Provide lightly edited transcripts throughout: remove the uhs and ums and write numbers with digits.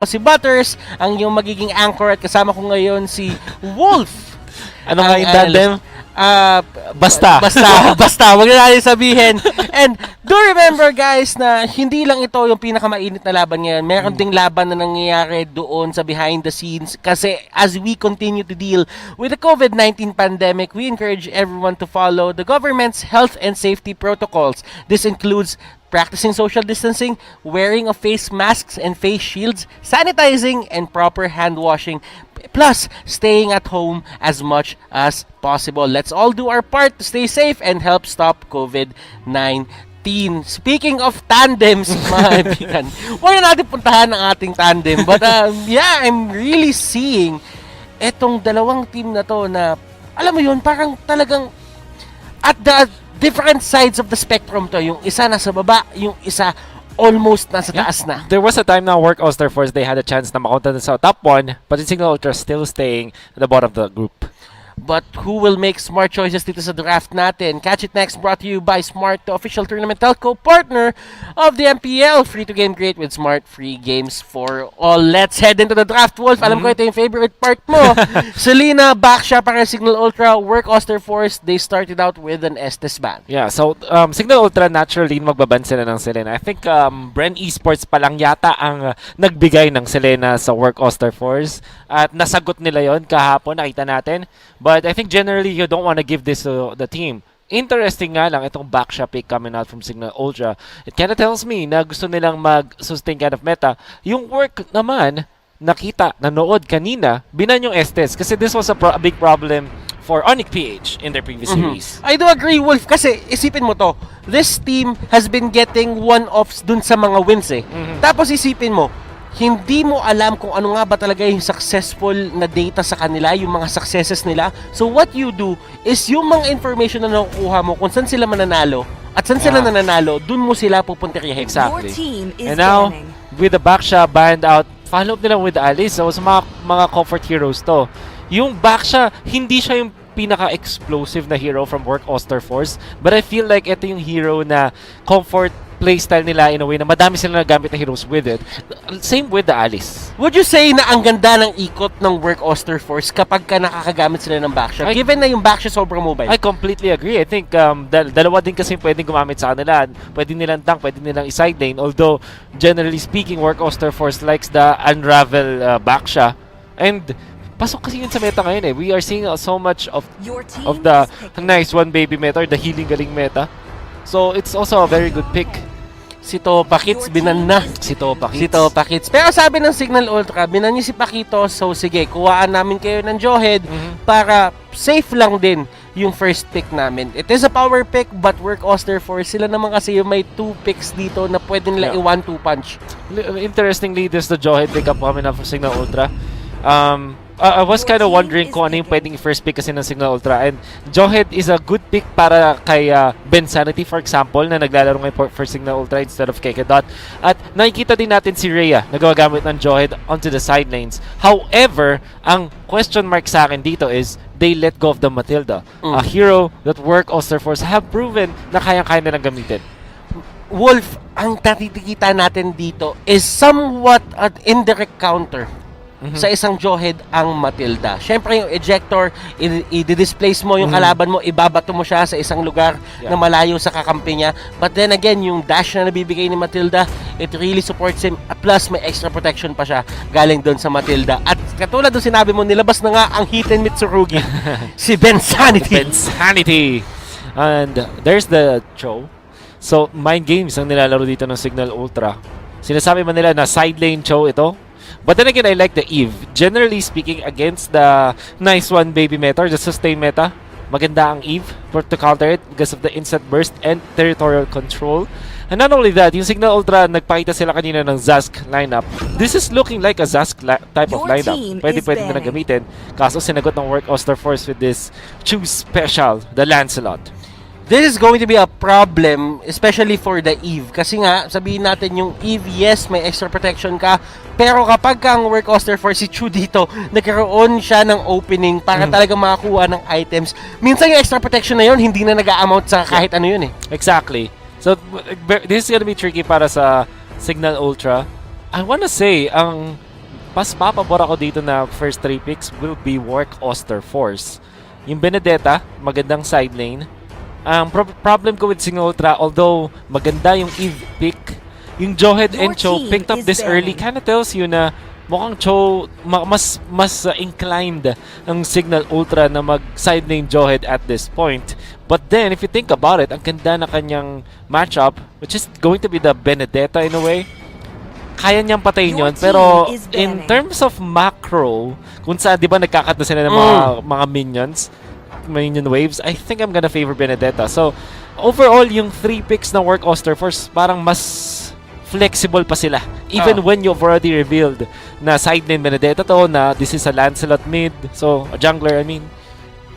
Si Butters, ang yung magiging anchor at kasama ko ngayon si Wolf. Ano nga yung tandem? Basta. Basta, wag na natin sabihin. And do remember guys na hindi lang ito yung pinakamainit na laban ngayon. Meron ding laban na nangyayari doon sa behind the scenes. Kasi as we continue to deal with the COVID-19 pandemic, we encourage everyone to follow the government's health and safety protocols. This includes practicing social distancing, wearing of face masks and face shields, sanitizing, and proper hand washing, plus staying at home as much as possible. Let's all do our part to stay safe and help stop COVID-19. Speaking of tandems, mga kaibigan, wala natin puntahan ang ating tandem. But yeah, I'm really seeing etong dalawang team na to na, alam mo yun, parang talagang at the different sides of the spectrum to. Yung isa nasa baba, yung isa almost nasa taas na. There was a time now Work Oster Force, they had a chance na makonta sa top 1, but the Cignal Ultra still staying at the bottom of the group. But who will make smart choices dito sa draft natin? Catch it next, brought to you by Smart, the official tournament telco partner of the MPL. Free to game great with Smart, free games for all. Let's head into the draft, Wolf. Alam ko ito yung favorite part mo. Selena, Baksha, para Cignal Ultra, Work Oster Force, they started out with an Estes ban. Yeah, so Cignal Ultra naturally magbaban sila ng Selena. I think Bren Esports pa lang yata ang nagbigay ng Selena sa Work Oster Force. At nasagot nila yon kahapon, nakita natin. But I think generally you don't want to give this to the team. Interesting nga lang itong Baksha pick coming out from Cignal Ultra. It kind of tells me na gusto nilang mag-sustain kind of meta. Yung Work naman, nakita, nanood kanina, binan yung Estes. Kasi this was a big problem for MPL-PH in their previous series. I do agree, Wolf, kasi isipin mo to, this team has been getting one-offs dun sa mga wins eh. Tapos isipin mo, hindi mo alam kung ano nga ba talaga yung successful na data sa kanila, yung mga successes nila. So what you do is yung mga information na nakukuha mo kung saan sila mananalo at saan sila nananalo, dun mo sila pupuntiryahin. Exactly. And now, with the Baksha banned out, follow up nila with Alice. So, sa mga comfort heroes to. Yung Baksha, hindi siya yung pinaka-explosive na hero from Work Oster Force, but I feel like ito yung hero na comfort playstyle nila in a way na madami sila nagamit na heroes with it. Same with the Alice. Would you say na ang ganda ng ikot ng Work Oster Force kapag ka nakakagamit sila ng Baksha? Given na yung Baksha sobrang mobile. I completely agree. I think dalawa din kasi pwedeng gumamit sa kanila. Pwede nilang tank, pwede nilang i-side lane. Although, generally speaking, Work Oster Force likes the unravel Baksha. And pasok kasi yun sa meta ngayon eh. We are seeing so much of the nice one baby meta or the healing galing meta. So, it's also a very good pick. Si Topa Kits, binan na. Si Topa Kits. Pero sabi ng Cignal Ultra, binan niyo si Pakito. So, sige, kuhaan namin kayo ng Johed para safe lang din yung first pick namin. It is a power pick, but Work Oster Force, sila naman kasi yung may 2 picks dito na pwede nila i-1-2 punch. Interestingly, there's the Johed pick up coming up from Cignal Ultra. I was kind of wondering kung ano yung pwedeng first pick kasi ng Cignal Ultra. And Johed is a good pick para kay Ben Sanity, for example, na naglalaro ngayon for Cignal Ultra instead of Kekedot. At nakikita din natin si Rhea na gagamit ng Johed onto the side lanes. However, ang question mark sa akin dito is they let go of the Matilda. A hero that Work Oster Force have proven na kayang-kaya nilang gamitin. Wolf, ang natitikita natin dito is somewhat an indirect counter sa isang Johed ang Matilda. Siyempre yung ejector, i-displace mo yung kalaban mo, ibabato mo siya sa isang lugar na malayo sa kakampi niya. But then again, yung dash na nabibigay ni Matilda, it really supports him. Plus, may extra protection pa siya galing doon sa Matilda. At katulad doon sinabi mo, nilabas na nga ang Hiten Mitsurugi, si Ben Sanity. Ben Sanity! And there's the Cho. So, mind games ang nilalaro dito ng Cignal Ultra. Sinasabi man nila na side lane Cho ito. But then again, I like the Eve. Generally speaking, against the nice one baby meta or the sustain meta, maganda ang Eve to counter it because of the instant burst and territorial control. And not only that, yung Cignal Ultra, nagpakita sila kanina ng Zask lineup. This is looking like a Zask type of lineup. Pwede na gamitin. Kaso sinagot ng Work Oster Force with this choose special, the Lancelot. This is going to be a problem, especially for the Eve. Kasi nga, sabihin natin yung Eve, yes, may extra protection ka. Pero kapag ang Work Oster for si Chu dito, nagkaroon siya ng opening para talaga makakuha ng items. Minsan yung extra protection na yun, hindi na nag-a-amount sa kahit ano yun eh. Exactly. So, this is gonna be tricky para sa Cignal Ultra. I wanna say, ang Pas papabor ako dito na first 3 picks will be Work Oster Force. Yung Benedetta, magandang side lane. Ang problem ko with Cignal Ultra, although maganda yung Eve pick, yung Johead and Cho picked up this early kinda tells you na mukhang Cho mas inclined ang Cignal Ultra na mag side lane Johead at this point. But then, if you think about it, ang ganda na kanyang matchup, which is going to be the Benedetta in a way, kaya niyang patayin yun. Pero in terms of macro, kung saan, di ba nagkakat na sila ng mga minion waves, I think I'm gonna favor Benedetta. So, overall, yung 3 picks na Work Oster Force, parang mas flexible pa sila. Even when you've already revealed na side lane Benedetta to, na this is a Lancelot mid, so a jungler, I mean.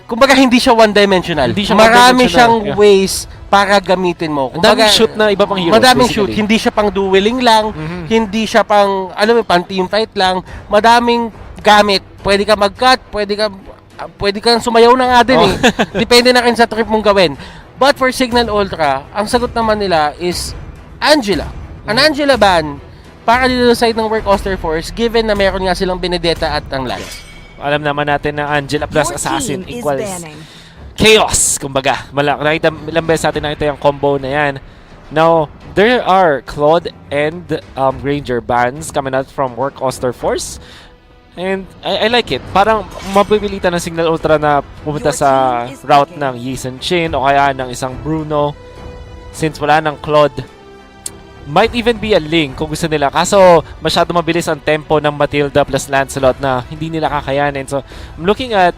Kumbaga, hindi siya one-dimensional. Marami siyang ways para gamitin mo. Kumbaga, madaming shoot na iba pang heroes. Madaming shoot. Hindi siya pang dueling lang. Hindi siya pang, pan-team fight lang. Madaming gamit. Pwede ka mag-cut. Pwede kang sumayaw na nga din eh. Depende na rin sa trip mong gawin. But for Cignal Ultra, ang sagot naman nila is Angela. An Angela ban para dito sa side ng Work Oster Force, given na meron nga silang Benedetta at ang Lance. Alam naman natin na Angela plus Assassin equals chaos. Kumbaga, nakita ilang beses natin nakita yung combo na yan. Now, there are Claude and Ranger bans coming out from Work Oster Force. And I like it. Parang mapipilitan ng Cignal Ultra na pumunta sa route ng Yisun Chin o kaya ng isang Bruno. Since wala ng Claude, might even be a Link kung gusto nila. Kaso masyado mabilis ang tempo ng Matilda plus Lancelot na hindi nila kakayanin. So I'm looking at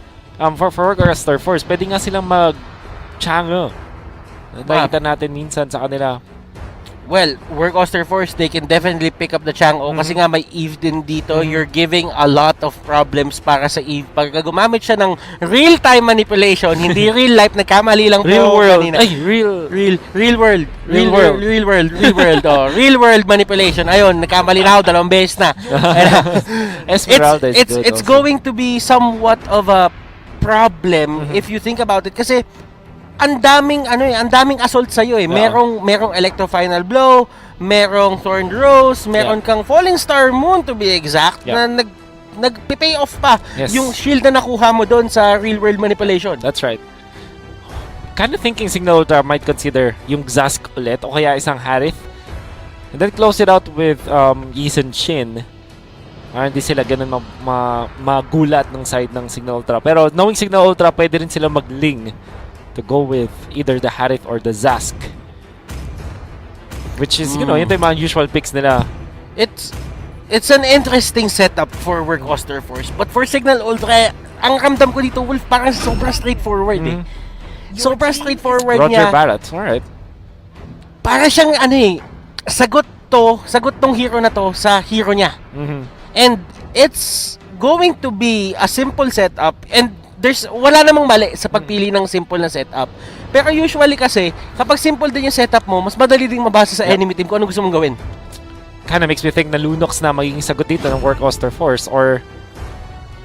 for Work Oster Force, pwede nga silang mag-Chango. Nakita natin minsan sa kanila. Well, Work Oster Force, they can definitely pick up the Chang'o kasi nga may Eve din dito. You're giving a lot of problems para sa Eve. Pagka gumamit siya ng real-time manipulation, hindi real life, nagkamali lang real po world. kanina. Ay, real world. Oh, real world manipulation. Ayun, nagkamali na ako 2 beses na. It's going to be somewhat of a problem if you think about it kasi ang daming assault sa iyo eh. Merong Electro Final Blow, merong Thorn Rose, meron kang Falling Star Moon to be exact na nagpi-pay off pa yung shield na nakuha mo doon sa real world manipulation. That's right. Kind of thinking Cignal Ultra might consider yung Zask ulit o kaya isang Harith. And then close it out with Yisun Shin. Hindi sila ganun magulat ng side ng Cignal Ultra. Pero knowing Cignal Ultra, pwede rin sila mag-ling to go with either the Harith or the Zask. Which is, yun yung mga usual picks nila. It's an interesting setup for Work Oster Force. But for Cignal Ultra, ang ramdam ko dito, Wolf, parang sobrang straightforward eh. Sobrang straightforward niya. Roger Barrett, alright. Para siyang sagot tong hero na to sa hero niya. And it's going to be a simple setup and wala namang mali sa pagpili ng simple na setup. Pero usually kasi, kapag simple din yung setup mo, mas madali din mabasa sa enemy team kung ano gusto mong gawin. Kinda makes me think na Lunox na magiging sagot dito ng Work Oster Force or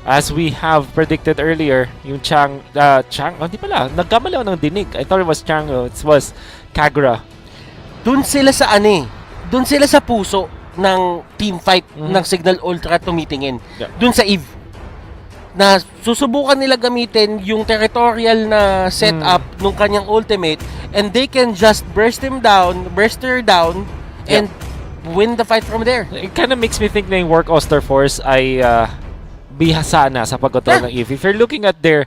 as we have predicted earlier, yung hindi pala, nagkamali ako ng dinig. I thought it was Chango. It was Kagura. Doon sila sa doon sila sa puso ng team fight ng Cignal Ultra tumitingin. Doon sa Eve. Na susubukan nila gamitin yung territorial na setup nung kanyang ultimate and they can just burst her down and win the fight from there. It kind of makes me think na yung Work Oster Force ay bihasa na sa pagkontrol ng Eve. If you're looking at their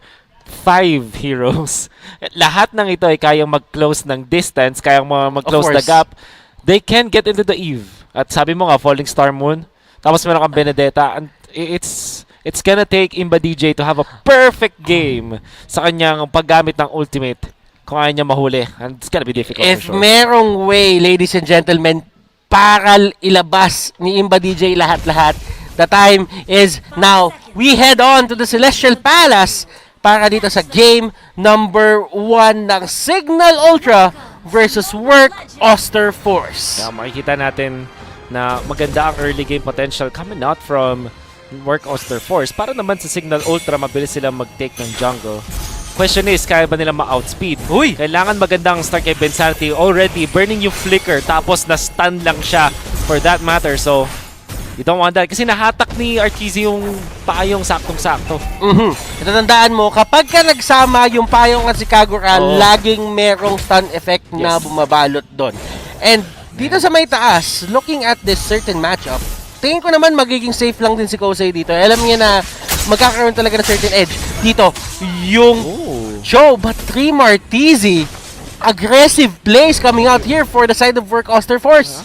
5 heroes, lahat ng ito ay kayang mag-close ng distance, kayang mag-close the gap. They can get into the Eve. At sabi mo nga, Falling Star Moon, tapos meron kang Benedetta, and it's gonna take Imba DJ to have a perfect game sa kanyang paggamit ng ultimate kung ayaw niya mahuli. And it's gonna be difficult If for sure. merong way, ladies and gentlemen, para ilabas ni Imba DJ lahat-lahat, the time is now. We head on to the Celestial Palace para dito sa game number 1 ng Cignal Ultra versus Work Oster Force. Makikita natin na maganda ang early game potential coming out from Work Oster Force. Para naman sa Cignal Ultra, mabilis silang mag-take ng jungle. Question is, kaya ba nila ma-outspeed? Kailangan magandang start kay Bensarti. Already, burning yung flicker, tapos na-stun lang siya for that matter. So, You don't want that. Kasi nahatak ni RTZ yung payong saktong-sakto. Tatandaan mo, kapag ka nagsama yung payong at si Kagura, Oo. laging merong stun effect na bumabalot doon. And dito sa may taas, looking at this certain matchup, tingin ko naman magiging safe lang din si Kosei dito. Alam niya na magkakaroon talaga ng certain edge. Dito, yung Joe, but 3 Martizi. Aggressive plays coming out here for the side of Work Oster Force.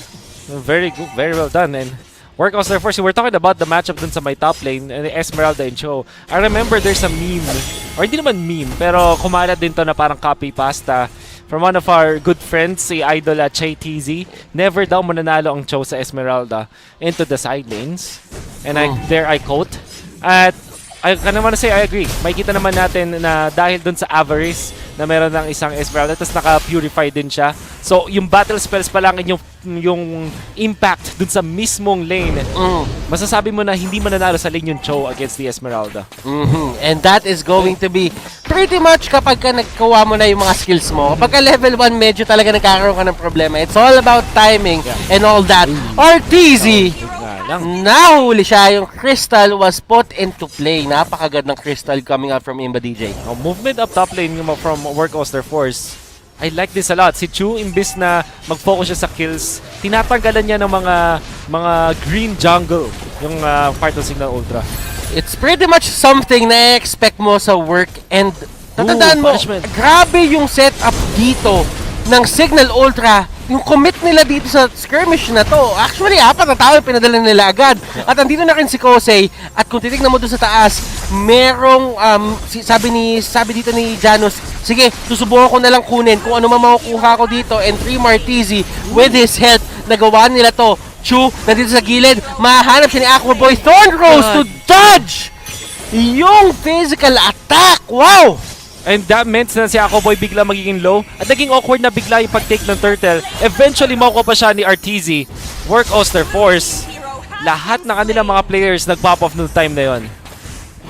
Very good, very well done. And Work Oster Force, we're talking about the matchup dun sa my top lane, and Esmeralda and Cho. I remember there's a meme, or hindi naman meme, pero kumalat din to na parang copy pasta from one of our good friends, si Idol at Chay TZ. Never daw mananalo ang Cho sa Esmeralda into the side lanes. And I quote. At I can naman say I agree. Makikita naman natin na dahil dun sa avarice na meron ng isang Esmeralda, tapos naka-purify din siya. So, yung battle spells pa lang yung impact dun sa mismong lane, masasabi mo na hindi mananalo sa lane yung Cho against the Esmeralda. And that is going to be pretty much kapag ka nagkawa mo na yung mga skills mo. Kapag ka level 1, medyo talaga nagkakaroon ka ng problema. It's all about timing and all that. RTZ! Nahuli siya. Yung crystal was put into play. Napakagandang crystal coming out from Imba DJ. Movement up top lane yung from Work Oster Force. I like this a lot. Si Chu, imbis na mag-focus siya sa kills, tinatanggalan niya ng mga green jungle yung part ng Cignal Ultra. It's pretty much something na expect mo sa work, and tatandaan mo, punishment. grabe yung setup dito ng Cignal Ultra. Yung commit nila dito sa skirmish na to, actually, 4 na tao yung pinadala nila agad. At andito na rin si Kosei, at kung titignan mo doon sa taas, merong, sabi dito ni Janus, sige, susubukan ko na lang kunin kung ano man makukuha ko dito, and 3 Martizi, with his help, nagawa nila to. Chu, nandito sa gilid, mahanap siya ni Aquaboy, Thorn Rose to dodge yung physical attack. Wow! And that meant na si Aquaboy bigla magiging low. At naging awkward na bigla yung pag-take ng turtle. Eventually, makuha pa siya ni RTZ. Work Oster Force. Lahat na kanilang mga players nag-pop off noong time na yon.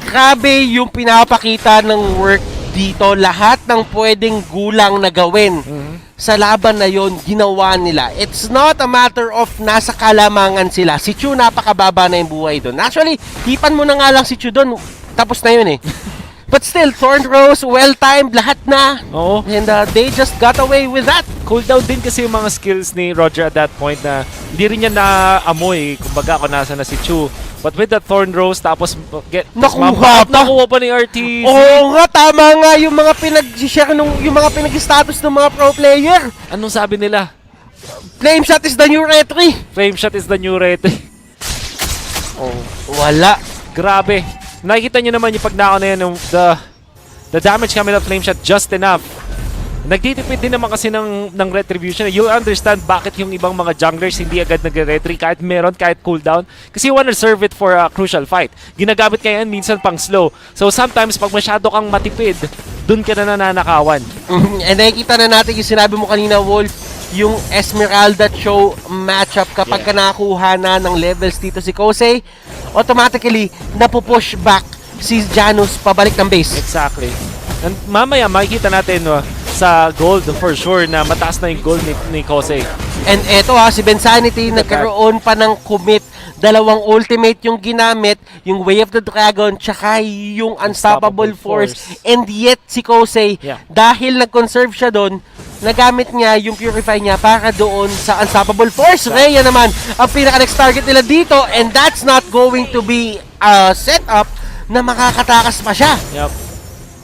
Grabe yung pinapakita ng work dito. Lahat ng pwedeng gulang na gawin sa laban na yon, ginawa nila. It's not a matter of nasa kalamangan sila. Si Chu, napakababa na yung buhay doon. Actually, hipan mo na nga lang si Chu doon. Tapos na yun eh. But still, Thorn Rose, well-timed, lahat na. Oo. And they just got away with that. Cooldown din kasi yung mga skills ni Roger at that point na hindi rin niya naamoy. Kumbaga kung nasa na si Chu. But with the Thorn Rose, tapos nakuha pa ni RTZ. Oo nga, tama nga yung mga pinag-share yung mga pinag-status ng mga pro player. Anong sabi nila? Flame shot is the new retry. Flame shot is the new retry. Wala. Grabe. Nakikita nyo naman yung pagnakaw na yan, the damage coming up flame shot just enough. Nagtitipid din naman kasi ng retribution. You'll understand bakit yung ibang mga junglers hindi agad nagre-retry kahit cooldown. Kasi you wanna serve it for a crucial fight. Ginagamit kaya yan minsan pang slow. So sometimes pag masyado kang matipid, dun ka na nananakawan. And nakikita na natin yung sinabi mo kanina, Wolf, yung Esmeralda Cho matchup kapag ka nakakuha na ng levels dito si Kosei, automatically napupush back si Janus pabalik ng base. Exactly. And mamaya makikita natin sa gold for sure na mataas na yung gold ni Kosei. And eto si Bensanity nagkaroon pa ng commit. 2 ultimate yung ginamit, yung Way of the Dragon, tsaka yung Unstoppable Force. And yet si Kosei, dahil nag-conserve siya doon, nagamit niya yung Purify niya para doon sa Unstoppable Force. Rhea naman ang pinaka-next target nila dito, and that's not going to be a setup na makakatakas pa siya. Yep.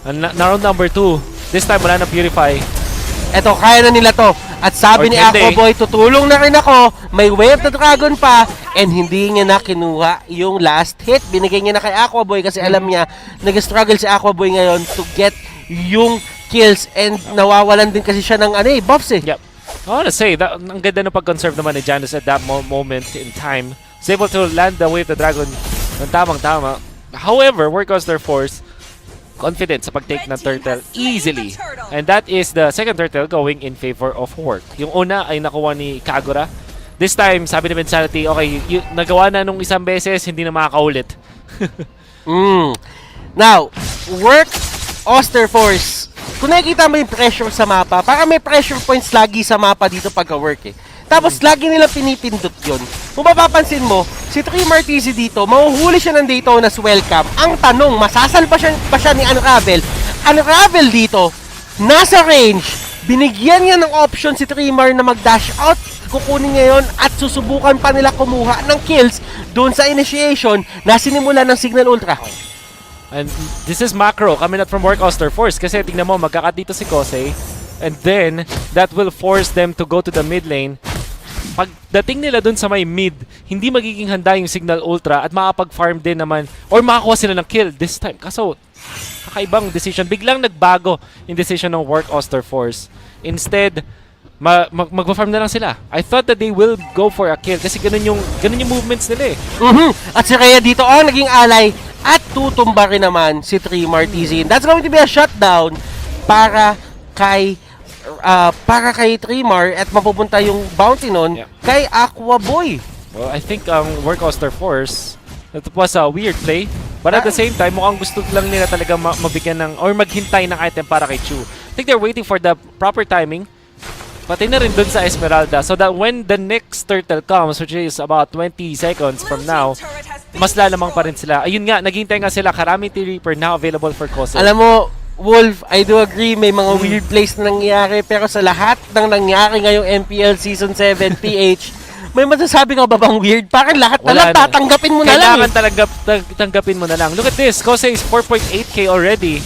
And na round number 2, this time wala na Purify. Eto, kaya na nila to. At sabi ni Aquaboy, tutulong na rin ako. May Way of the Dragon pa. And hindi niya na kinuha yung last hit. Binigay niya na kay Aquaboy kasi alam niya, nag-struggle si Aquaboy ngayon to get yung kills. And nawawalan din kasi siya ng buffs eh. Yep. I wanna say, ang ganda ng pag-conserve naman ni Janus at that moment in time. He's able to land the Way of the Dragon ng tamang-tama. However, Work Oster Force, confident sa pag-take ng turtle easily. And that is the second turtle going in favor of Work. Yung una ay nakuha ni Kagura. This time, sabi ni Mensanity, okay, nagawa na nung isang beses, hindi na makakaulit. Now, Work, Oster Force. Kung nakikita mo yung pressure sa mapa, parang may pressure points lagi sa mapa dito pagka-work eh. Tapos lagi nilang pinipindot yun. Kung mapapansin mo, si Trey Martisi dito, mahuhuli siya ng Daytona's welcome. Ang tanong, masasalpa ba siya ni Unravel? Unravel dito, nasa range, binigyan niya ng option si Tremar na mag-dash out. Kukunin niya yun at susubukan pa nila kumuha ng kills doon sa initiation na sinimula ng Cignal Ultra. And this is macro coming out from Work Oster Force kasi tingnan mo, magkakat dito si Kosei and then that will force them to go to the mid lane. Pagdating nila dun sa may mid, hindi magiging handa yung Cignal Ultra at makapag-farm din naman or makakuha sila ng kill this time. Kaso, kakaibang decision. Biglang nagbago yung decision ng Work Oster Force. Instead, mag-farm na lang sila. I thought that they will go for a kill kasi ganun yung movements nila eh. At si Rhea dito ang naging alay at tutumba rin naman si Trey Martisi. That's going to be a shutdown para kay Tremar at mapupunta yung bounty nun kay Aqua Boy. Well, I think Work Oster Force, that was a weird play. But at the same time, mukhang gusto lang nila talaga mabigyan ng or maghintay ng item para kay Chu. I think they're waiting for the proper timing. Pati na rin dun sa Esmeralda so that when the next turtle comes, which is about 20 seconds from now, mas lalamang pa rin sila. Ayun nga, naghintay nga sila. Calamity Reaper now available for Kosei. Alam mo, Wolf, I do agree, may mga weird plays na nangyayari, pero sa lahat ng nangyari ngayong MPL Season 7 PH, may masasabi ka ba bang weird? Parang lahat na lang, tatanggapin mo na lang. Kailangan tanggapin mo na lang. Look at this, Kosei is 4.8k already.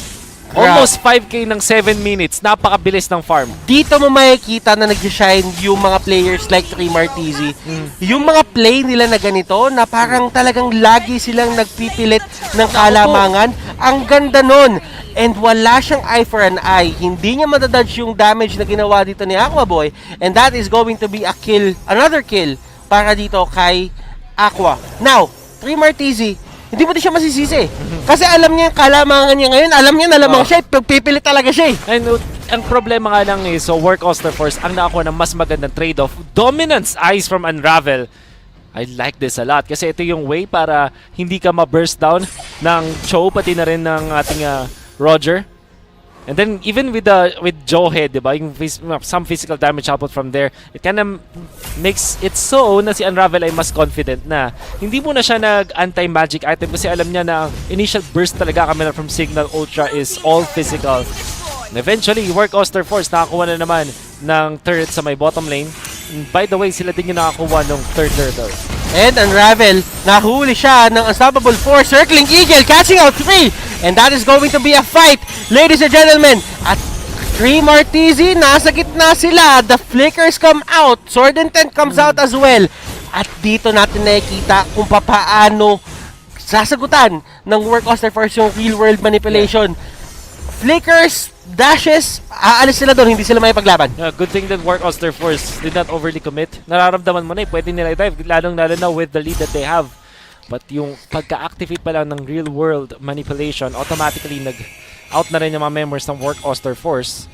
Almost 5k ng 7 minutes. Napakabilis ng farm. Dito mo makikita na nag-shine yung mga players like Trey Martisi. Yung mga play nila na ganito, na parang talagang lagi silang nagpipilit ng kalamangan. Ang ganda nun. And wala siyang eye for an eye. Hindi niya madadodge yung damage na ginawa dito ni Aqua Boy. And that is going to be a kill, another kill para dito kay Aqua. Now, Trey Martisi, hindi mo din siya masisisi. Kasi alam niya yung kalamangan niya ngayon. Alam niya na lamang siya. Pipilit talaga siya. And ang problema nga lang is, so Work Oster Force ang nakakuha ng mas magandang trade-off. Dominance Eyes from Unravel. I like this a lot. Kasi ito yung way para hindi ka ma-burst down ng Cho, pati na rin ng ating Roger. And then even with Jawhead, diba, yung some physical damage output from there, it kind of makes it so na si Unravel ay mas confident na. Hindi mo na siya nag-anti-magic item kasi alam niya na initial burst talaga kami na from Cignal Ultra is all physical. And eventually, Work Oster Force nakakuha na naman ng turret sa may bottom lane. And by the way, sila din yung nakakuha ng third turtle. And Unravel, nahuli siya ng Unstoppable Force, circling Eagle, catching out 3. And that is going to be a fight, ladies and gentlemen. At Trey Martisi, nasa gitna sila. The flickers come out. Sword Intent comes out as well. At dito natin nakikita kung paano sasagutan ng Work Oster Force yung real world manipulation. Flickers, dashes, aalis sila doon, hindi sila may paglaban. Yeah, good thing that Work Oster Force did not overly commit. Nararamdaman mo na pwede nila i-dive, lalong-lalo na with the lead that they have. But yung pagka-activate pa lang ng real world manipulation, automatically nag-out na rin yung mga members ng Work Oster Force.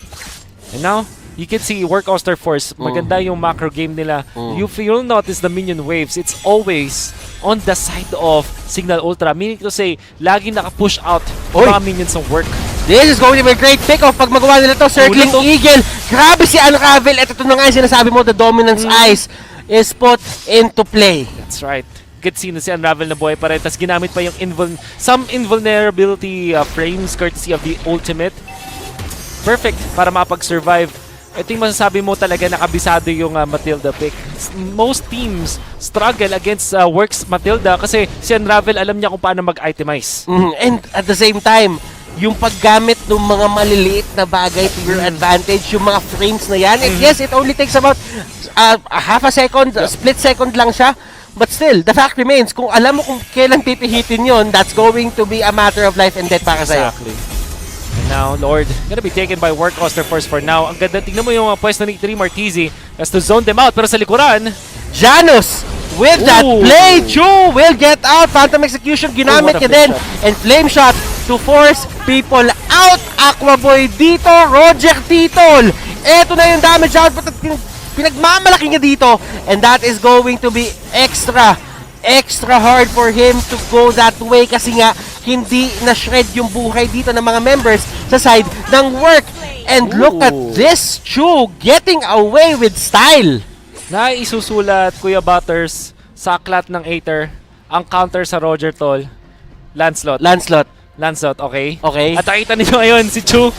And now, you can see Work Oster Force, maganda yung macro game nila. You'll notice the minion waves, it's always on the side of Cignal Ultra. Meaning to say, laging naka-push out yung mga minions ng Work. This is going to be a great pick-off pag magawa nila to. Circling Eagle. Grabe si Unravel. Ito na nga yung sinasabi mo, the Dominance Eyes is put into play. That's right. Good scene na si Unravel na buhay pa rin. Tapos ginamit pa yung some invulnerability frames courtesy of the ultimate. Perfect para makapag-survive. Ito yung masasabi mo talaga nakabisado yung Matilda pick. Most teams struggle against Works Matilda kasi si Unravel alam niya kung paano mag-itemize. And at the same time, yung paggamit ng mga maliliit na bagay to your advantage, yung mga frames na yan, yes, it only takes about a half a second, a split second lang siya. But still, the fact remains, kung alam mo kung kailan pipihitin yon, that's going to be a matter of life and death para sa'yo. Exactly. And now, Lord, gonna be taken by Work Oster Force for now. Ang ganda, tingnan mo yung pwesto ni Trey Martisi as to zone them out. Pero sa likuran, Janus with that play, Chu will get out. Phantom Execution, ginamit niya din. And Flame Shot to force people out. Aqua Boy dito, Roger Titol. Eto na yung damage output at pinagmamalaki niya dito. And that is going to be extra hard for him to go that way kasi nga hindi na-shred yung buhay dito ng mga members sa side ng Work. And look at this, Chu getting away with style. na isusulat, Kuya Butters, sa aklat ng Aether, ang counter sa Roger Tol, Lancelot, okay? Okay. At nakita niyo ngayon si Chu,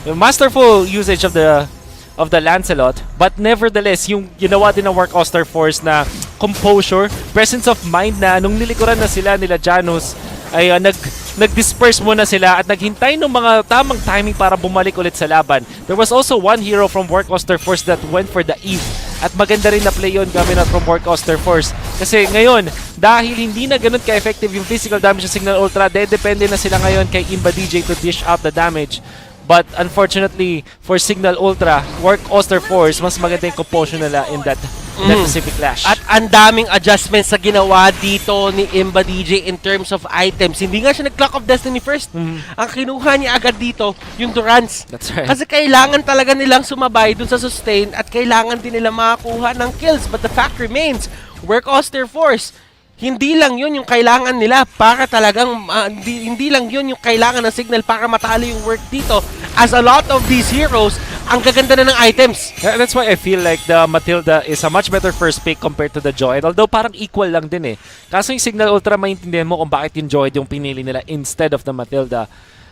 yung masterful usage of the Lancelot, but nevertheless, yung ginawa din ng Work Oster Force na composure, presence of mind na nung nilikuran na sila nila Janus, ay nag-disperse muna sila at naghintay ng mga tamang timing para bumalik ulit sa laban. There was also one hero from Work Oster Force that went for the Eve. At maganda rin na play yun coming out from Work Oster Force. Kasi ngayon, dahil hindi na ganun ka-effective yung physical damage ng Cignal Ultra, depende na sila ngayon kay Imba DJ to dish out the damage. But unfortunately, for Cignal Ultra, Work Oster Force, mas maganda yung composure nila in that specific clash. At ang daming adjustments sa ginawa dito ni Imba DJ in terms of items. Hindi nga siya nag-Clock of Destiny first. Ang kinuha niya agad dito, yung Durance. That's right. Kasi kailangan talaga nilang sumabay dun sa sustain at kailangan din nila makakuha ng kills. But the fact remains, Work Oster Force, hindi lang yun yung kailangan nila para talagang, hindi lang yun yung kailangan ng Cignal para matalo yung work dito. As a lot of these heroes, ang gaganda na ng items. That's why I feel like the Matilda is a much better first pick compared to the Joyd. Although parang equal lang din eh. Kaso yung Cignal Ultra, maintindihan mo kung bakit yung Joyd yung pinili nila instead of the Matilda.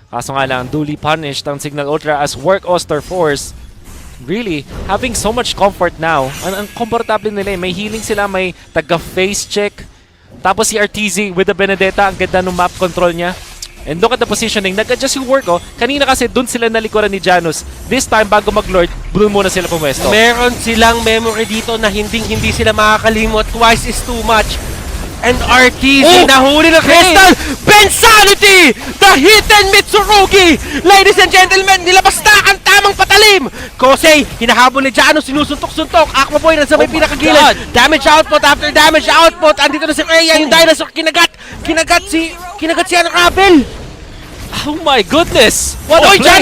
Kaso nga lang, duly punished ang Cignal Ultra as Work Oster Force. Really, having so much comfort now. Ang komportable nila eh. May healing sila, may taga-face check. Tapos si RTZ with the Benedetta, ang ganda ng map control niya. And look at the positioning. Nag-adjust yung work, oh. Kanina kasi dun sila nalikuran ni Janus. This time, bago mag-lord, dun muna sila pumwesto. Meron silang memory dito na hindi sila makakalimot. Twice is too much. And RTZ nahuli ng Crystal! Bensanity! The hidden Mitsurugi! Ladies and gentlemen, nilabas na ang tamang patalim! Kosei, hinahabol ni Janus, sinusuntok-suntok. Aquaboy na sa may pinakagilid. Damage output after damage output. Andito na si Rhea, yung dinosaur kinagat. Kinagat si Ravel. Oh my goodness! What Oy, a play!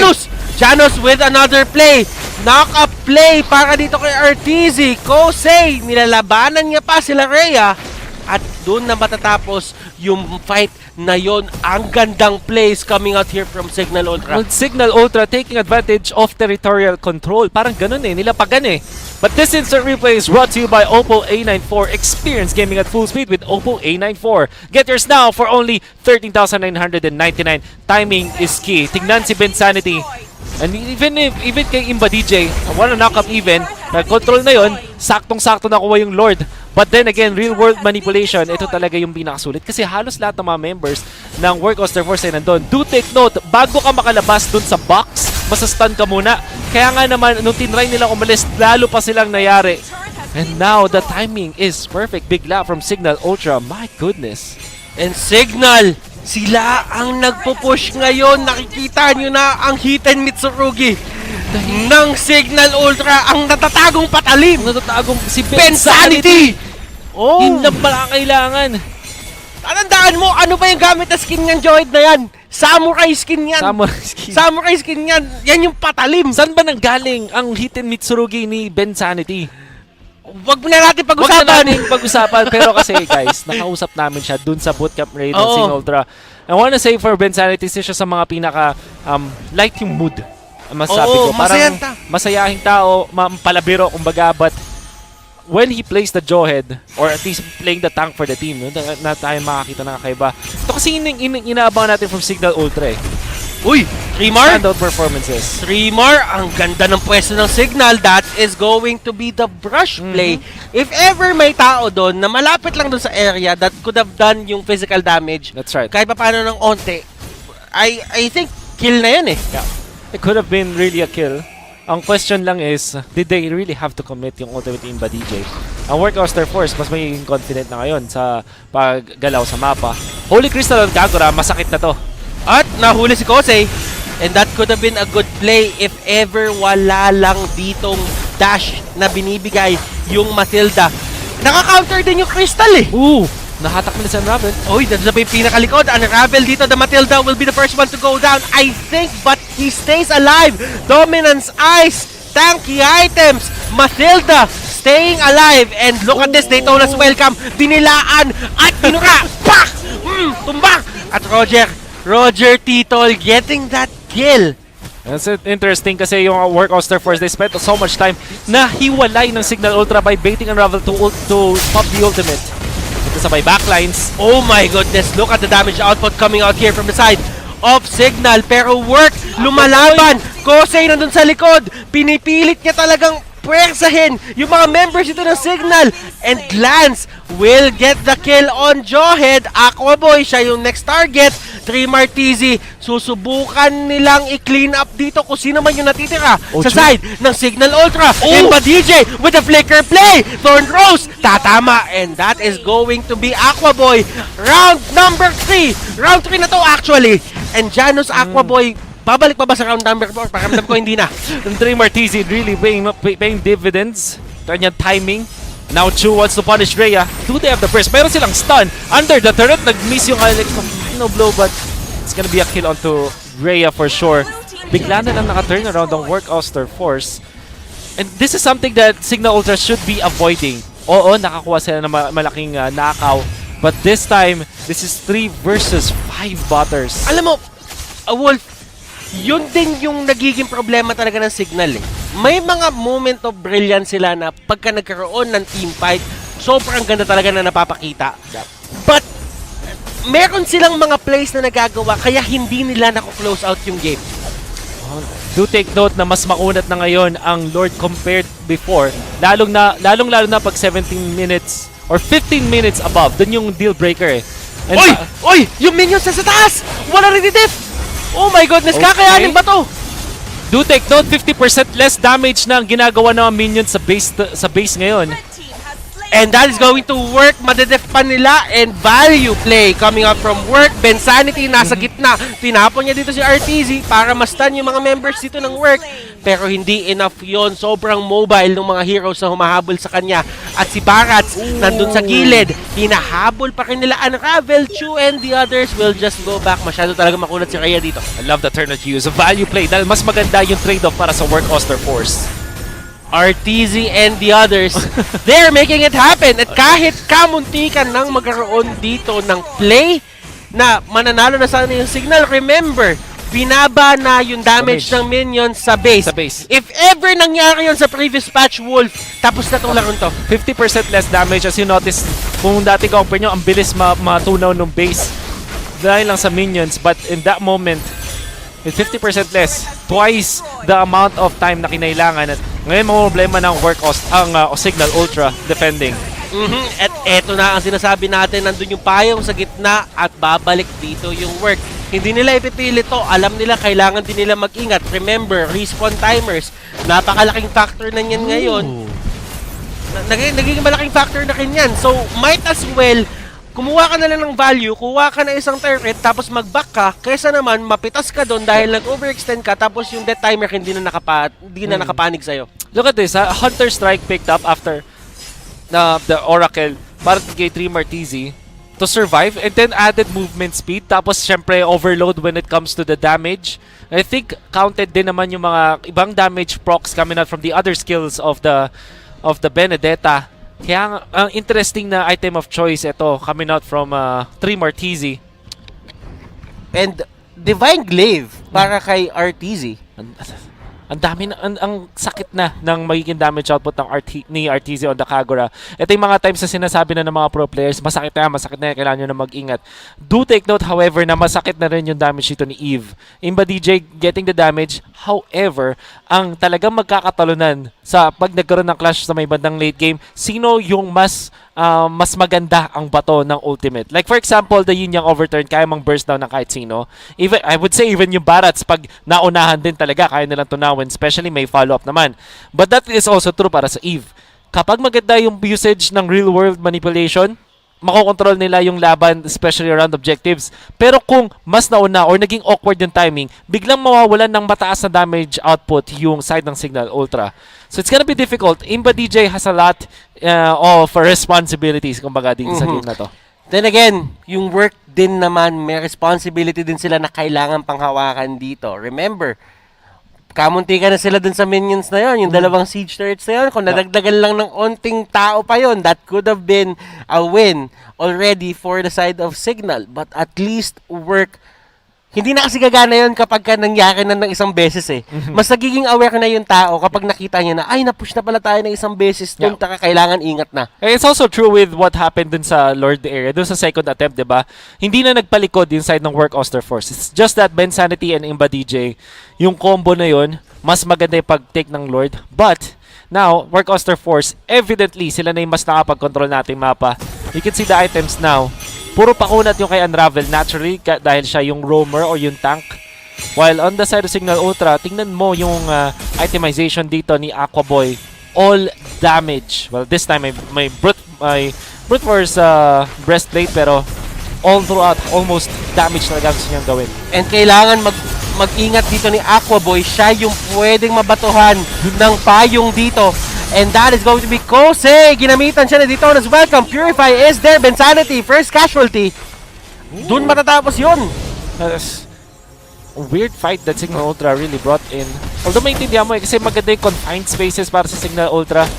Janus with another play. Knock-up play para dito kay RTZ. Kosei, nilalabanan niya pa sila Rhea. At doon na matatapos yung fight na yon. Ang gandang plays coming out here from Cignal Ultra. Well, Cignal Ultra taking advantage of territorial control. Parang ganun eh, nilapagan eh. But this instant replay is brought to you by Oppo A94. Experience gaming at full speed with Oppo A94. Get yours now for only 13,999. Timing is key. Tignan si Bensanity. And even kay Imba DJ, wanna knock up even, nag-control na yon, saktong-sakto nakuha yung Lord. But then again, real-world manipulation, ito talaga yung pinakasulit. Kasi halos lahat ng mga members ng Work Oster Force ay nandun. Do take note, bago ka makalabas dun sa box, masastun ka muna. Kaya nga naman, nung tinry nilang umalis, lalo pa silang nayari. And now, the timing is perfect. Big lap from Cignal Ultra. My goodness. And Cignal, sila ang nagpo-push ngayon. Nakikita nyo na ang hidden Mitsurugi ng Cignal Ultra, ang natatagong patalim. Natatagong si Bensanity! Oh! Yun lang pala ang kailangan. Tandaan mo, ano ba yung gamit na skin ng Joyd na yan? Samurai skin yan. Samurai skin yan. Yan yung patalim. Saan ba nanggaling ang hidden Mitsurugi ni Bensanity? Wag na natin pag-usapan. Wag na natin pag-usapan. Pero kasi guys, nakausap namin siya dun sa bootcamp raid ng Cignal Ultra. I wanna say for Bensanity, siya sa mga pinaka light yung mood. Masasabi ko. Parang masayahing tao, palabiro kumbaga, but when he plays the Jawhead, or at least playing the tank for the team, na tayo makakita ng kakaiba. Ito kasi inaabangan natin from Cignal Ultra eh. Uy! 3 more? Standout performances. 3 more. Ang ganda ng pwesto ng Cignal. That is going to be the brush play. If ever may tao doon na malapit lang doon sa area that could have done yung physical damage, that's right. Kahit pa paano ng onte, I think kill na yun eh. Yeah. It could have been really a kill. Ang question lang is, did they really have to commit yung ultimate Imba DJ? Ang Work Oster Force, mas magiging confident na ngayon sa paggalaw sa mapa. Holy Crystal on Kagura, masakit na to. At nahuli si Kosei. And that could have been a good play if ever wala lang ditong dash na binibigay yung Matilda. Naka-counter din yung Crystal eh. Nahatak na si Unravel. Uy, that's the pinakalikod. Unravel dito. The Matilda will be the first one to go down, I think, but he stays alive. Dominance Ice. Tanky items. Matilda staying alive. And look at this. Daytona's welcome. Dinilaan at tinura. Pak! Tumbak! At Roger Titol getting that kill. That's interesting kasi yung Work Oster Force, they spent so much time na hiwalay ng Cignal Ultra by baiting Unravel to pop the ultimate. Ito sa may backlines. Oh my goodness, look at the damage output coming out here from the side of Cignal. Pero Work, lumalaban. Kosei nandun sa likod. Pinipilit niya talagang puwersahin yung mga members ito ng Cignal. And Lance will get the kill on Jawhead. Aquaboy, siya yung next target. 3 Martizi, susubukan nilang i-clean up dito kung sino man yung natitira sa side ng Cignal Ultra. Imba DJ with a flicker play. Thorn Rose, tatama. And that is going to be Aquaboy. Round number 3. Round 3 na to actually. And Janus Aquaboy, babalik pa ba sa round number 4? Pakiramdam ko hindi na. And 3 Martizi really paying dividends. Kanyang timing. Now Chu wants to punish Rhea. Do they have the burst? Meron silang stun. Under the turret, nag-miss yung no blow, but it's gonna be a kill onto Rhea for sure. Bigla na lang naka-turn around ang Work Oster Force. And this is something that Cignal Ultra should be avoiding. Oo, nakakuha sila ng malaking knockout. But this time, this is 3 versus 5 botters. Alam mo, Wolf, yun din yung nagiging problema talaga ng Cignal eh. May mga moment of brilliance sila na pagka nagkaroon ng team fight, sobrang ganda talaga na napapakita. But, meron silang mga plays na nagagawa kaya hindi nila naku-close out yung game. Do take note na mas makunat na ngayon ang Lord compared before. Lalong na pag 17 minutes or 15 minutes above, dun yung deal breaker eh. And Oy! Yung minions sa taas! Wala rin def! Oh my goodness, Okay. kakayanin ba to? Do take note, 50% less damage na ang ginagawa ng mga minions sa base ngayon. And that is going to work. Madedef pa nila. And value play coming up from Work. Bensanity nasa gitna. Tinapon niya dito si RTZ para ma-stun yung mga members dito ng Work. Pero hindi enough yon. Sobrang mobile ng mga heroes na humahabol sa kanya. At si Barats nandun sa gilid. Hinahabol pa rin nila Unravel, Chu, and the others will just go back. Masyado talaga makunat si Rhea dito. I love the turn that you use. A value play dahil mas maganda yung trade-off para sa Work Oster Force. RTZ and the others, they're making it happen. At kahit kamuntikan nang magkaroon dito ng play na mananalo na sana yung Cignal, remember, binaba na yung damage ng minions sa base. If ever nangyari yun sa previous patch, Wolf, tapos na itong laro to. 50% less damage as you notice. Kung dati compare nyo, ang bilis matunaw ng base dahil lang sa minions. But in that moment, with 50% less, twice the amount of time na kinailangan. At ngayon mga problema ng Cignal Ultra defending. At eto na ang sinasabi natin, nandun yung payong sa gitna at babalik dito yung Work. Hindi nila ipipilit to, alam nila kailangan din nila mag-ingat. Remember, respawn timers, napakalaking factor na yan ngayon. Nagiging malaking factor na rin yan. So, might as well, kumuha ka na lang ng value, kuha ka na isang turret, tapos mag-back ka, kaysa naman mapitas ka doon dahil nag-overextend ka, tapos yung death timer hindi na nakapanig sa'yo. Look at this, Hunter Strike picked up after the Oracle para kay 3 Martizi to survive and then added movement speed, tapos syempre overload when it comes to the damage. I think counted din naman yung mga ibang damage procs coming out from the other skills of the Benedetta. Kaya ang interesting na item of choice ito coming out from 3 Martizi. And Divine Glaive para kay RTZ. Ang dami na, ang sakit na ng magiging damage output ng ni RTZ on the Kagura. Ito yung mga times na sinasabi na ng mga pro players, masakit na, kailangan nyo na mag-ingat. Do take note, however, na masakit na rin yung damage dito ni Eve. Imba DJ getting the damage, however, ang talagang magkakatalunan sa pag nagkaroon ng clash sa may bandang late game, sino yung mas maganda ang bato ng ultimate. Like for example, the Yin Yang overturn, kaya mang burst down ng kahit sino. Even, I would say even yung Barats, pag naunahan din talaga, kaya nilang tunawin, especially may follow-up naman. But that is also true para sa Eve. Kapag maganda yung usage ng real-world manipulation, makokontrol nila yung laban, especially around objectives. Pero kung mas nauna or naging awkward yung timing, biglang mawawalan ng mataas na damage output yung side ng Cignal Ultra. So it's gonna be difficult. Imba DJ has a lot of responsibilities kumbaga dito sa game na to. Then again, yung Work din naman, may responsibility din sila na kailangan panghawakan dito. Remember, kamunti ka na sila dun sa minions na yon, yung dalawang siege turrets na yon. Kung nadagdagan lang ng onting tao pa yon, that could have been a win already for the side of Cignal. But at least Work Hindi na kasi gagana yun kapag ka nangyari na ng isang beses eh. Mas nagiging aware na yung tao kapag nakita niya na, ay, napush na pala tayo ng isang beses, dun kailangan ingat na. It's also true with what happened dun sa Lord area, dun sa second attempt, di ba? Hindi na nagpalikod inside ng Work Oster Force. It's just that Ben Sanity and Imba DJ, yung combo na yun, mas maganda yung pag-take ng Lord. But, now, Work Oster Force, evidently, sila na yung mas nakapag-control nating mapa. You can see the items now. Puro pakunat yung kay Unravel naturally dahil siya yung roamer or yung tank. While on the side of Cignal Ultra, tingnan mo yung itemization dito ni Aquaboy. All damage. Well, this time may brute force breastplate pero all throughout almost damage talaga gusto niyang gawin. And kailangan mag-ingat dito ni Aquaboy. Siya yung pwedeng mabatuhan ng payong dito. And that is going to be Kose. Ginamitan siya na dito as welcome. Purify is there. Bensanity, first casualty. Doon matatapos yun. That's a weird fight that Cignal Ultra really brought in. Although maintindihan mo kasi maganda yung confined spaces para sa Cignal Ultra.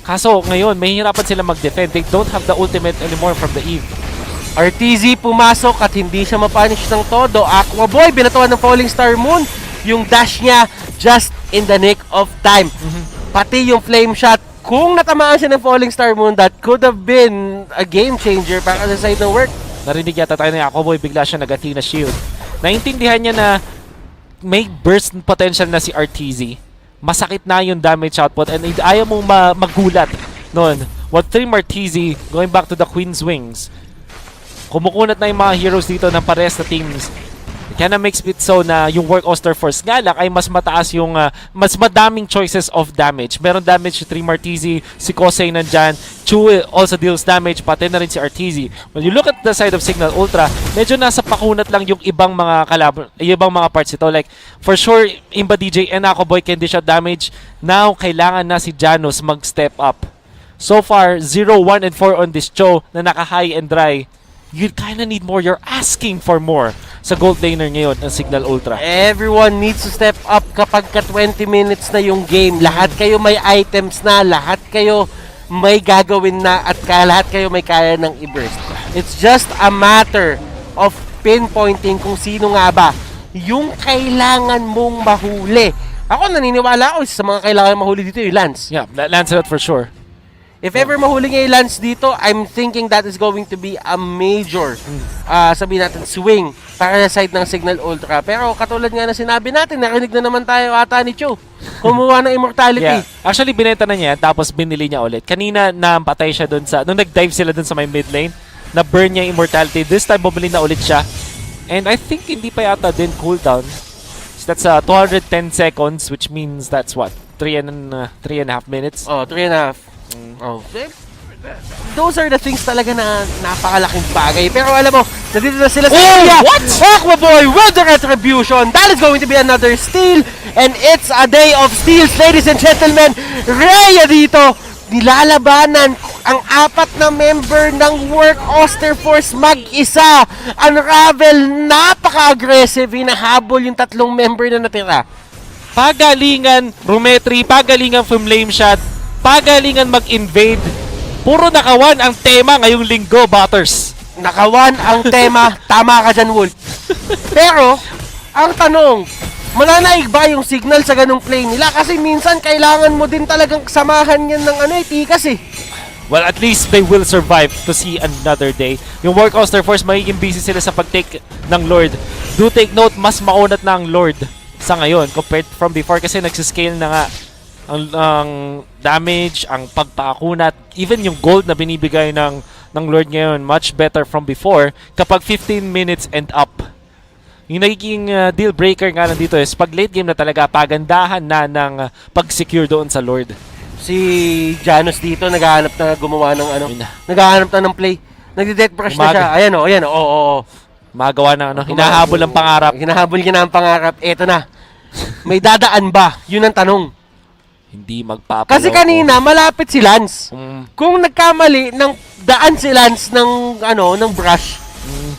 Kaso ngayon, mahihirapan sila mag-defend. They don't have the ultimate anymore from the Eve. RTZ pumasok at hindi siya mapunish ng todo. Aquaboy, binatuan ng Falling Star Moon. Yung dash niya just in the nick of time. Pati yung flame shot, kung natamaan siya ng Falling Star Moon, that could have been a game changer para sa side ng work. Narinig yata tayo na Aquaboy, bigla siya nag-Athena shield. Naintindihan niya na may burst potential na si RTZ. Masakit na yung damage output and ayaw mong magulat noon. What 3 RTZ, going back to the Queen's Wings, kumukunat na yung mga heroes dito ng parehas na teams. Kaya na makes it so na yung Work Oster Force nga lang ay mas mataas yung mas madaming choices of damage. Meron damage si 3 RTZ, si Kosei nandyan, Chu also deals damage, pati na rin si RTZ. When you look at the side of Cignal Ultra, medyo nasa pakunat lang yung ibang mga ibang mga parts ito. Like, for sure, Imba DJ and Aquaboy can dish out damage. Now, kailangan na si Janus mag-step up. So far, 0, 1, and 4 on this show na naka-high and dry. You kinda need more. You're asking for more sa gold laner ngayon ng Cignal Ultra. Everyone needs to step up kapag ka 20 minutes na yung game. Lahat kayo may items na, lahat kayo may gagawin na, at lahat kayo may kaya ng i-burst. It's just a matter of pinpointing kung sino nga ba yung kailangan mong mahuli. Ako naniniwala ako sa mga kailangan mahuli dito yung Lance. Yeah, Lancelot for sure. If ever mahuli nga yung Lance dito, I'm thinking that is going to be a major, sabihin natin, swing para sa side ng Cignal Ultra. Pero katulad nga na sinabi natin, narinig na naman tayo ata ni Chu. Kumuha ng immortality. Yeah. Actually, binenta na niya, tapos binili niya ulit. Kanina, napatay siya dun sa, nung nag-dive sila dun sa may mid lane, na-burn niya yung immortality. This time, bumili na ulit siya. And I think hindi pa yata din cooldown. So that's 210 seconds, which means that's what? 3.5 minutes? Oh, 3.5. Oh, those are the things talaga na napakalaking bagay. Pero alam mo, nandito na sila sa area. What? Aquaboy with the retribution. That is going to be another steal. And it's a day of steals, ladies and gentlemen. Rhea dito, nilalabanan ang 4 na member ng Work Oster Force mag-isa. Unravel, napaka-aggressive. Hinahabol yung 3 member na natira. Pagalingan, Rumetri, pagalingan Flame Shot, pagalingan mag-invade. Puro nakawan ang tema ngayong linggo, Butters. Nakawan ang tema. Tama ka dyan, Wolf. Pero, ang tanong, mananaig ba yung signal sa ganung play nila? Kasi minsan, kailangan mo din talagang samahan yan ng tikas eh. Well, at least they will survive to see another day. Yung Work Oster Force, magiging busy sila sa pag-take ng Lord. Do take note, mas maunat na ang Lord sa ngayon compared from before kasi nagsiscale na nga ang damage, ang pagpakakunat, even yung gold na binibigay ng Lord ngayon, much better from before kapag 15 minutes and up. Yung nagiging deal breaker nga nandito is pag late game na talaga, pagandahan na ng pag-secure doon sa Lord. Si Janus dito, naghahanap na gumawa ng naghahanap na ng play. Nagde-death brush na siya. Ayan o, oo. Magawa na hinahabol ang pangarap. Hinahabol niya na ang pangarap. Eto na. May dadaan ba? Yun ang tanong. Hindi magpapalaw. Kasi kanina, malapit si Lance. Kung nagkamali ng daan si Lance ng brush,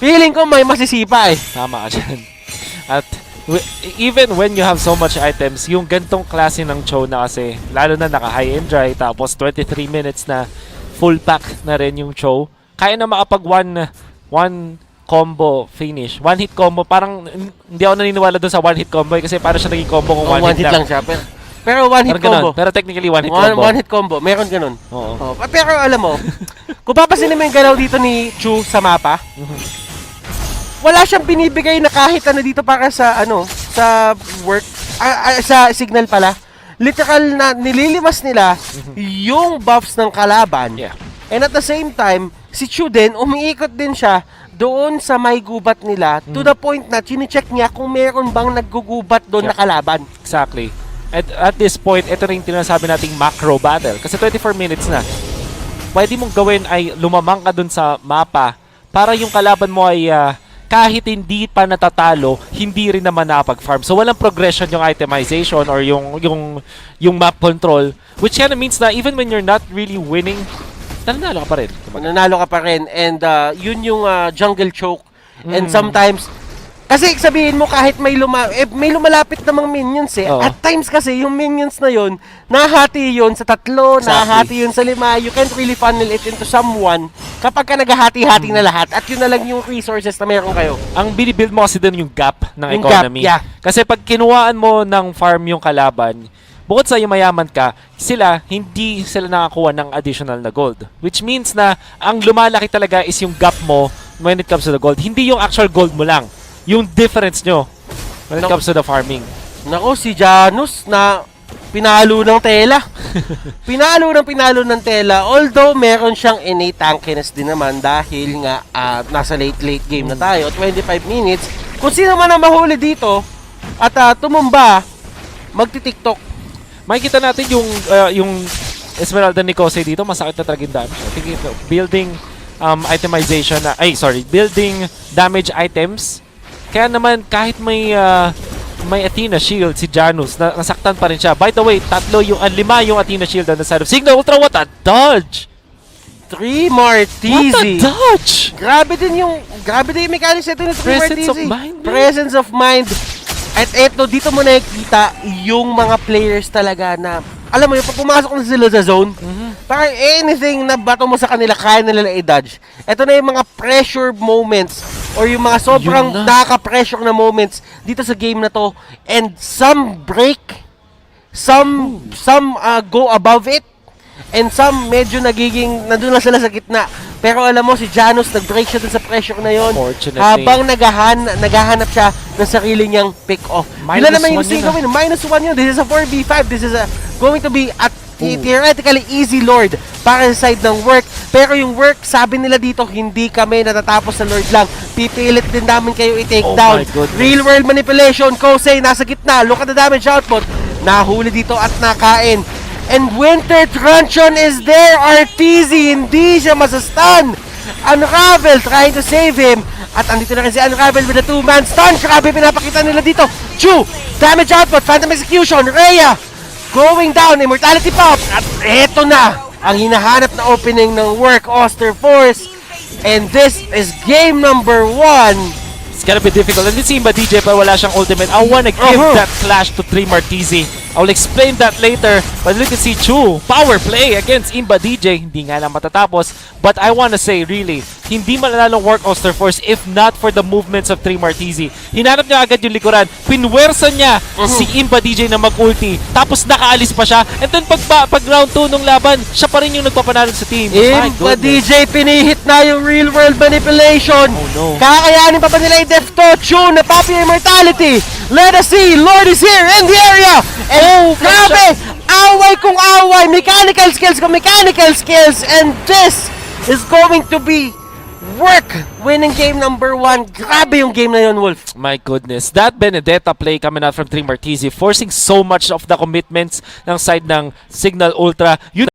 feeling ko may masisipa eh. Tama ka dyan. At even when you have so much items, yung gantong klase ng show na kasi, lalo na naka-high and dry, tapos 23 minutes na full pack na rin yung show, kaya na makapag one combo finish. One hit combo, parang hindi ako naniniwala doon sa one hit combo kasi parang siya naging combo kung one hit lang siya. Pero one hit Parang ganun. combo. Pero technically one hit combo. One hit combo. Meron ganun. Oo. Pero alam mo, kung papasin mo yung galaw dito ni Chu sa mapa, wala siyang binibigay na kahit ano dito para sa sa work, sa signal pala. Literal na nililimas nila yung buffs ng kalaban. Yeah. And at the same time, si Chu din, umiikot din siya doon sa may gubat nila to the point na chine-check niya kung meron bang naggugubat doon na kalaban. Exactly. At this point, ito na yung tinasabi nating macro battle. Kasi 24 minutes na. Pwede mong gawin ay lumamang ka doon sa mapa para yung kalaban mo ay kahit hindi pa natatalo, hindi rin naman nakapag-farm. So walang progression yung itemization or yung map control, which kind of means na even when you're not really winning, nanalo ka pa rin. Nanalo ka pa rin. And yun yung jungle choke. And sometimes, kasi sabihin mo kahit may lumalapit namang minions At times kasi yung minions na yun, nahati yun sa 3, nahati yun sa 5. You can't really funnel it into someone kapag ka naghahati-hati na lahat. At yun na lang yung resources na meron kayo. Ang binibuild mo kasi doon yung gap ng yung economy. Gap, yeah. Kasi pag kinuhaan mo ng farm yung kalaban, bukod sa yung mayaman ka, hindi sila nakakuha ng additional na gold. Which means na ang lumalaki talaga is yung gap mo when it comes to the gold. Hindi yung actual gold mo lang. Yung difference nyo when it comes to the farming. Nako, si Janus na pinalo ng tela. pinalo ng tela. Although meron siyang innate tankiness din naman dahil nga nasa late game na tayo. 25 minutes. Kung sino man ang mahuli dito at tumumba, magti-tiktok. Makikita natin yung Esmeralda ni Kosei dito, masakit na talagang damage. I think ito, building itemization building damage items. Kaya naman kahit may Athena shield si Janus, nasaktan pa rin siya. By the way, 5 yung Athena shield on the side of Cignal Ultra. What a dodge! 3 Martizi. What a dodge! Grabe din yung mechanics ito ni 3 Presence Martizi. of mind. Presence of mind. At eto, dito mo nakikita yung mga players talaga na, alam mo yung pag pumasok na sila sa zone, parang anything na bato mo sa kanila, kaya nila i-dodge. Ito na yung mga pressure moments or yung mga sobrang nakaka-pressure na moments dito sa game na to. And some break, some go above it, and some medyo nandun lang sila sa gitna. Pero alam mo, si Janus, nag-break siya dun sa pressure na yon habang naghahanap siya ng sarili niyang pick-off. Ilan naman yung gawin? -1 yun. This is a 4v5. This is going to be at theoretically easy Lord para sa side ng work. Pero yung work, sabi nila dito, hindi kami natatapos sa Lord lang. Pipilit din namin kayo i-take down. Real world manipulation. Kosei, nasa gitna. Look at the damage output. Nahuli dito at nakain. And Winter Truncheon is there. RTZ, hindi siya masastun. Unravel trying to save him. At andito na rin si Unravel with a 2-man stun. Grabe pinapakita nila dito. Chu, damage output, Phantom Execution, Rhea going down, Immortality Pop. At eto na ang hinahanap na opening ng work, Oster Force. And this is game number 1. It's gonna be difficult. And si Imba DJ pero wala siyang ultimate. I wanna give that clash to 3 Martizi. I'll explain that later. But look at si Chu. Power play against Imba DJ. Hindi nga lang matatapos. But I wanna say, really, hindi malalong work Oster Force if not for the movements of 3 Martizi. Hinanap niya agad yung likuran. Pinwersa niya si Imba DJ na mag-ulti. Tapos nakaalis pa siya. And then pag round 2 nung laban, siya pa rin yung nagpapanalo sa team. Imba DJ pinihit na yung real world manipulation. Oh no. Kakayanin pa ba nila i-def to? Chu na Papi Immortality. Let us see. Lord is here in the area. And grabe! Away kung away. Mechanical skills. And this is going to be work winning game number 1. Grabe yung game na yun, Wolf. My goodness. That Benedetta play coming out from 3 Martizi, forcing so much of the commitments ng side ng Cignal Ultra. Yun